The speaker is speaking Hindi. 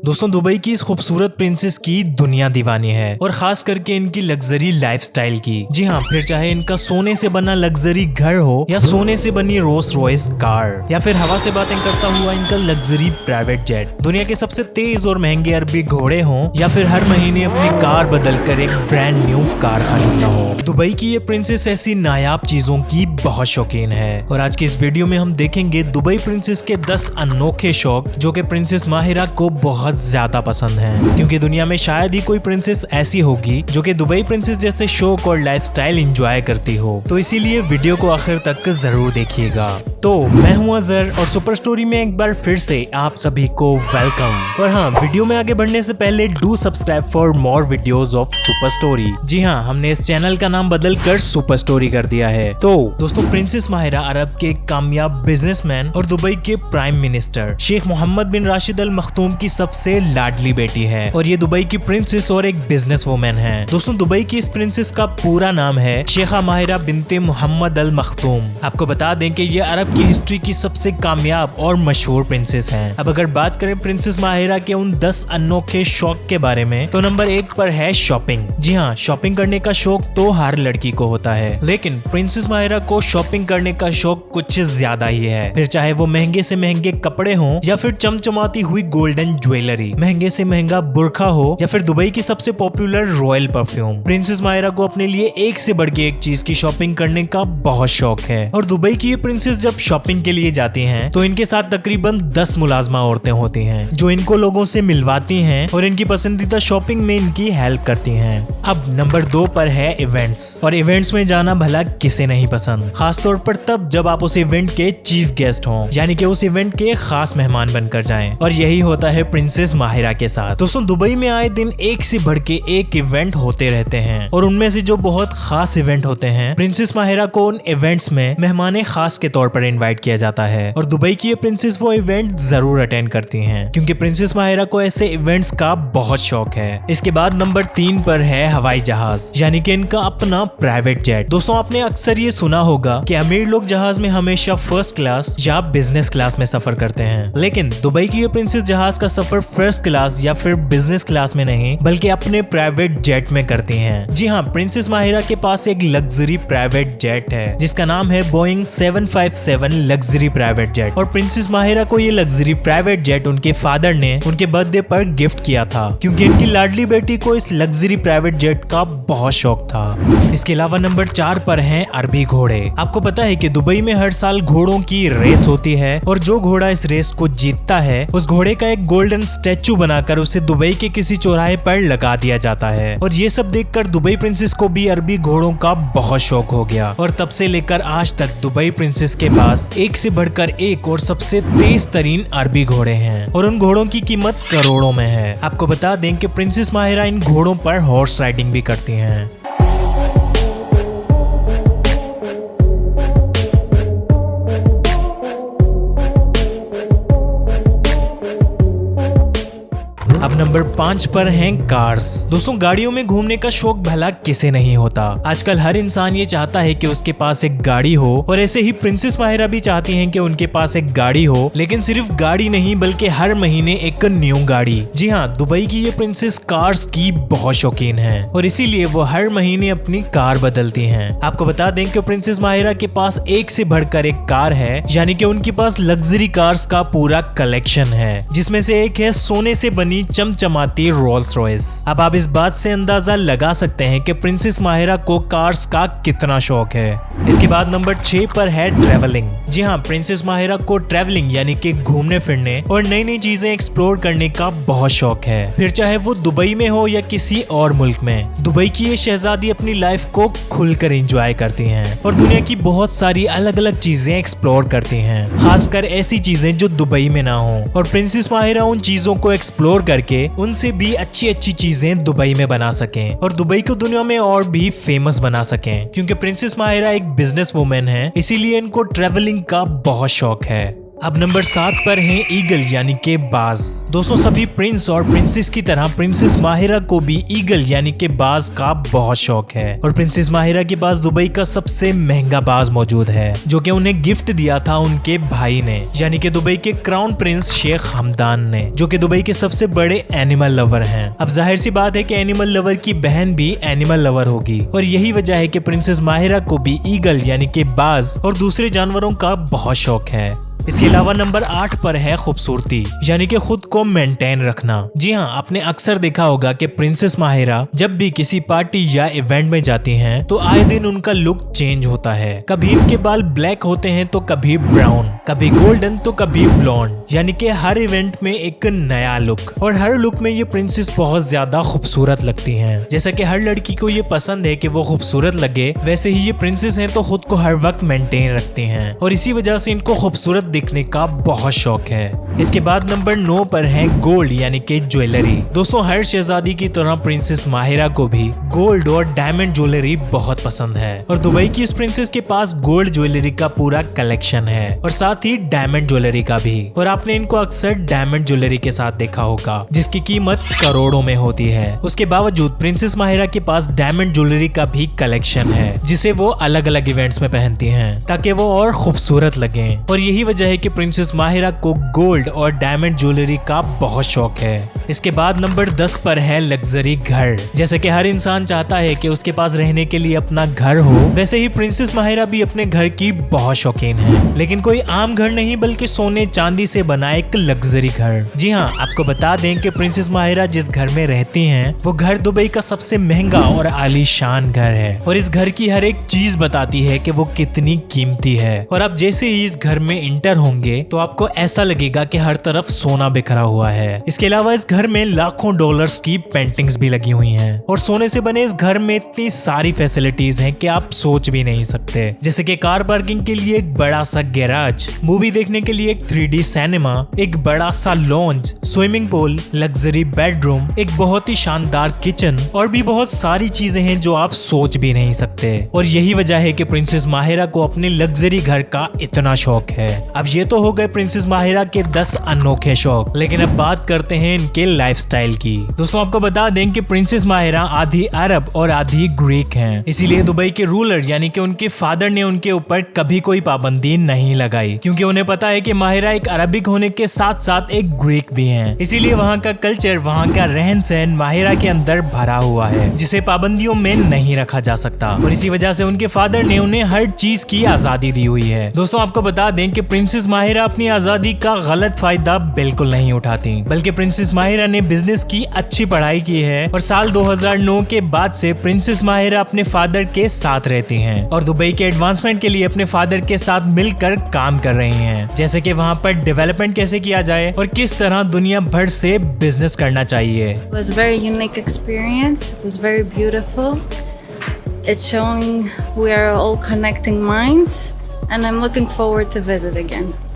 दोस्तों दुबई की इस खूबसूरत प्रिंसेस की दुनिया दीवानी है और खास करके इनकी लग्जरी लाइफस्टाइल की। जी हाँ, फिर चाहे इनका सोने से बना लग्जरी घर हो या सोने से बनी रोल्स रॉयस कार या फिर हवा से बातें करता हुआ इनका लग्जरी प्राइवेट जेट, दुनिया के सबसे तेज और महंगे अरबी घोड़े हों या फिर हर महीने अपनी कार बदलकर एक ब्रांड न्यू कार खरीदना हो, दुबई की ये प्रिंसेस ऐसी नायाब चीजों की बहुत शौकीन है। और आज की इस वीडियो में हम देखेंगे दुबई प्रिंसेस के 10 अनोखे शौक जो कि प्रिंसेस माहिरा को बहुत ज्यादा पसंद हैं, क्योंकि दुनिया में शायद ही कोई प्रिंसेस ऐसी होगी जो कि दुबई प्रिंसेस जैसे शौक और लाइफस्टाइल एंजॉय करती हो। तो इसीलिए वीडियो को आखिर तक जरूर देखिएगा। तो मैं हूं अजहर और सुपर स्टोरी में एक बार फिर से आप सभी को वेलकम। और हाँ, वीडियो में आगे बढ़ने से पहले do subscribe for more videos of super story. जी हाँ, हमने इस चैनल का नाम बदल कर सुपर स्टोरी कर दिया है। तो दोस्तों, प्रिंसेस माहिरा अरब के कामयाब बिजनेसमैन और दुबई के प्राइम मिनिस्टर शेख मोहम्मद बिन राशिद अल मखतूम की सबसे लाडली बेटी है और ये दुबई की प्रिंसेस और एक बिजनेस वुमेन है। दोस्तों, दुबई की इस प्रिंसेस का पूरा नाम है शेखा माहिरा बिनते मोहम्मद अल मखतूम। आपको बता दें कि ये अरब की हिस्ट्री की सबसे कामयाब और मशहूर प्रिंसेस हैं। अब अगर बात करें प्रिंसेस माहिरा के उन 10 अनोखे शौक के बारे में, तो नंबर 1 पर है शॉपिंग। जी हाँ, शॉपिंग करने का शौक तो हर लड़की को होता है, लेकिन प्रिंसेस माहिरा को शॉपिंग करने का शौक कुछ ज्यादा ही है। फिर चाहे वो महंगे से महंगे कपड़े हों या फिर चमचमाती हुई गोल्डन ज्वेलरी, महंगे से महंगा बुर्खा हो या फिर दुबई की सबसे popular royal perfume, princess Mahira को अपने लिए एक से बढ़ के एक चीज की शॉपिंग करने का बहुत शौक है। और दुबई की ये प्रिंसेस जब शॉपिंग के लिए जाती हैं तो इनके साथ तकरीबन 10 मुलाजमा औरतें होती हैं जो इनको लोगों से मिलवाती हैं और इनकी पसंदीदा शॉपिंग में इनकी हेल्प करती हैं। अब नंबर 2 पर है इवेंट्स। और इवेंट्स में जाना भला किसे नहीं पसंद, खासतौर पर तब जब आप उस इवेंट के चीफ गेस्ट हों, यानी कि उस इवेंट के खास मेहमान बनकर जाएं। और यही होता है प्रिंसेस माहिरा के साथ। दोस्तों, दुबई में आए दिन एक से बढ़ के एक इवेंट होते रहते हैं और उनमें से जो बहुत खास इवेंट होते हैं, प्रिंसेस माहिरा को उन इवेंट्स में मेहमान खास के तौर पर इनवाइट किया जाता है और दुबई की ये प्रिंसेस वो इवेंट जरूर अटेंड करती हैं, क्योंकि प्रिंसेस माहिरा को ऐसे इवेंट्स का बहुत शौक है। इसके बाद नंबर 3 पर है हवाई जहाज, यानी कि इनका अपना प्राइवेट जेट। दोस्तों, आपने अक्सर ये सुना होगा कि अमीर लोग जहाज में हमेशा फर्स्ट क्लास या बिजनेस क्लास में सफर करते हैं, लेकिन दुबई की ये प्रिंसेस जहाज का सफर फर्स्ट क्लास या फिर बिजनेस क्लास में नहीं बल्कि अपने प्राइवेट जेट में करती हैं। जी हाँ, प्रिंसेस माहिरा के पास एक लग्जरी प्राइवेट जेट है जिसका नाम है बोइंग 757 लग्जरी प्राइवेट जेट। और प्रिंसेस माहिरा को ये लग्जरी प्राइवेट जेट उनके फादर ने उनके बर्थडे पर गिफ्ट किया था, क्योंकि इनकी लाडली बेटी को इस लग्जरी प्राइवेट जेट का बहुत शौक था। इसके अलावा नंबर 4 पर हैं अरबी घोड़े। आपको पता है कि दुबई में हर साल घोड़ों की रेस होती है और जो घोड़ा इस रेस को जीतता है उस घोड़े का एक गोल्डन स्टैचू बनाकर उसे दुबई के किसी चौराहे पर लगा दिया जाता है। और ये सब देखकर दुबई प्रिंसेस को भी अरबी घोड़ों का बहुत शौक हो गया और तब से लेकर आज तक दुबई प्रिंसेस के पास एक से बढ़कर एक और सबसे तेज तरीन अरबी घोड़े हैं और उन घोड़ों की कीमत करोड़ों में है। आपको बता दें कि प्रिंसेस माहिरा इन घोड़ों पर हॉर्स राइडिंग भी करती हैं। अब नंबर 5 पर हैं कार्स। दोस्तों, गाड़ियों में घूमने का शौक भला किसे नहीं होता। आजकल हर इंसान ये चाहता है कि उसके पास एक गाड़ी हो और ऐसे ही प्रिंसेस माहिरा भी चाहती हैं कि उनके पास एक गाड़ी हो, लेकिन सिर्फ गाड़ी नहीं बल्कि हर महीने एक न्यू गाड़ी। जी हाँ, दुबई की ये प्रिंसेस कार्स की बहुत शौकीन है और इसीलिए वो हर महीने अपनी कार बदलती हैं। आपको बता दें कि प्रिंसेस माहिरा के पास एक से बढ़कर एक कार है, यानी कि उनके पास लग्जरी कार्स का पूरा कलेक्शन है, जिसमें से एक है सोने से बनी चमचमाती रोल्स रॉयस। अब आप इस बात से अंदाजा लगा सकते हैं कि प्रिंसेस माहिरा को कार्स का कितना शौक है। इसके बाद नंबर 6 पर है ट्रैवलिंग। जी हाँ, प्रिंसेस माहिरा को ट्रैवलिंग यानी कि घूमने फिरने और नई नई चीजें एक्सप्लोर करने का बहुत शौक है, फिर चाहे वो दुबई में हो या किसी और मुल्क में। दुबई की ये शहजादी अपनी लाइफ को खुलकर एंजॉय करती हैं और दुनिया की बहुत सारी अलग अलग चीजें एक्सप्लोर करती हैं, खासकर ऐसी चीजें जो दुबई में ना हो। और प्रिंसेस माहिरा उन चीजों को एक्सप्लोर करके उनसे भी अच्छी अच्छी चीजें दुबई में बना सकें और दुबई को दुनिया में और भी फेमस बना सकें, क्योंकि प्रिंसेस माहिरा एक बिजनेस वुमेन है, इसीलिए इनको ट्रैवलिंग का बहुत शौक है। अब नंबर 7 पर है ईगल यानी के बाज। दोस्तों सभी प्रिंस और प्रिंसेस की तरह प्रिंसेस माहिरा को भी ईगल यानी के बाज का बहुत शौक है और प्रिंसेस माहिरा के पास दुबई का सबसे महंगा बाज मौजूद है जो कि उन्हें गिफ्ट दिया था उनके भाई ने, यानी कि दुबई के क्राउन प्रिंस शेख हमदान ने, जो कि दुबई के सबसे बड़े एनिमल लवर हैं। अब जाहिर सी बात है कि एनिमल लवर की बहन भी एनिमल लवर होगी और यही वजह है कि प्रिंसेस माहिरा को भी ईगल यानी के बाज और दूसरे जानवरों का बहुत शौक है। इसके अलावा नंबर 8 पर है खूबसूरती यानी कि खुद को मेंटेन रखना। जी हाँ, आपने अक्सर देखा होगा कि प्रिंसेस माहिरा जब भी किसी पार्टी या इवेंट में जाती हैं तो आए दिन उनका लुक चेंज होता है। कभी इनके बाल ब्लैक होते हैं तो कभी ब्राउन, कभी गोल्डन तो कभी ब्लॉन्ड, यानी कि हर इवेंट में एक नया लुक। और हर लुक में ये प्रिंसेस बहुत ज्यादा खूबसूरत लगती हैं। जैसा कि हर लड़की को ये पसंद है कि वो खूबसूरत लगे, वैसे ही ये प्रिंसेस हैं तो खुद को हर वक्त मेंटेन रखती हैं और इसी वजह से इनको खूबसूरत दिखने का बहुत शौक है। इसके बाद नंबर 9 पर है गोल्ड यानी कि ज्वेलरी। दोस्तों हर शहजादी की तरह प्रिंसेस माहिरा को भी गोल्ड और डायमंड ज्वेलरी बहुत पसंद है और दुबई की इस प्रिंसेस के पास गोल्ड ज्वेलरी का पूरा कलेक्शन है और साथ ही डायमंड ज्वेलरी का भी। और आपने इनको अक्सर डायमंड ज्वेलरी के साथ देखा होगा जिसकी कीमत करोड़ों में होती है। उसके बावजूद प्रिंसेस माहिरा के पास डायमंड ज्वेलरी का भी कलेक्शन है जिसे वो अलग अलग इवेंट्स में पहनती हैं ताकि वो और खूबसूरत लगे। और यही वजह है कि प्रिंसेस माहिरा को गोल्ड और डायमंड ज्वेलरी का बहुत शौक है। इसके बाद नंबर 10 पर है लग्जरी घर। जैसे कि हर इंसान चाहता है कि उसके पास रहने के लिए अपना घर हो, वैसे ही प्रिंसेस माहिरा भी अपने घर की बहुत शौकीन है, लेकिन कोई आम घर नहीं बल्कि सोने चांदी से बना एक लग्जरी घर। जी हाँ, आपको बता दें कि प्रिंसेस माहिरा जिस घर में रहती हैं वो घर दुबई का सबसे महंगा और आलीशान घर है और इस घर की हर एक चीज बताती है कि वो कितनी कीमती है। और आप जैसे ही इस घर में इंटर होंगे तो आपको ऐसा लगेगा कि हर तरफ सोना बिखरा हुआ है। इसके अलावा इस घर में लाखों डॉलर्स की पेंटिंग्स भी लगी हुई हैं और सोने से बने इस घर में इतनी सारी फैसिलिटीज हैं कि आप सोच भी नहीं सकते। जैसे कि कार पार्किंग के लिए एक बड़ा सा गैराज, मूवी देखने के लिए एक 3D सिनेमा, एक बड़ा सा lounge, swimming pool, luxury bedroom, एक बहुत ही शानदार किचन और भी बहुत सारी चीजें हैं जो आप सोच भी नहीं सकते। और यही वजह है कि प्रिंसेस माहिरा को अपने लग्जरी घर का इतना शौक है। अब ये तो हो गए प्रिंसेस माहिरा के 10 अनोखे शौक, लेकिन अब बात करते हैं इनके लाइफस्टाइल की। दोस्तों आपको बता दें कि प्रिंसेस माहिरा आधी अरब और आधी ग्रीक हैं, इसीलिए दुबई के रूलर यानी कि उनके फादर ने उनके ऊपर कभी कोई पाबंदी नहीं लगाई, क्योंकि उन्हें पता है कि माहिरा एक अरबिक होने के साथ साथ एक ग्रीक भी हैं। इसीलिए वहाँ का कल्चर, वहाँ का रहन सहन माहिरा के अंदर भरा हुआ है जिसे पाबंदियों में नहीं रखा जा सकता और इसी वजह से उनके फादर ने उन्हें हर चीज की आजादी दी हुई है। दोस्तों आपको बता दें कि प्रिंसेस माहिरा अपनी आजादी का गलत फायदा बिल्कुल नहीं उठाती, बल्कि प्रिंसेस माहिरा ने बिजनेस की अच्छी पढ़ाई की है और साल 2009 के बाद से प्रिंसेस माहिरा अपने फादर के साथ रहती हैं और दुबई के एडवांसमेंट के लिए अपने फादर के साथ मिलकर काम कर रही हैं, जैसे कि वहाँ पर डेवलपमेंट कैसे किया जाए और किस तरह दुनिया भर से बिजनेस करना चाहिए। It was a very unique experience. It was very beautiful. It's showing we are all connecting minds and I'm looking forward to visit again.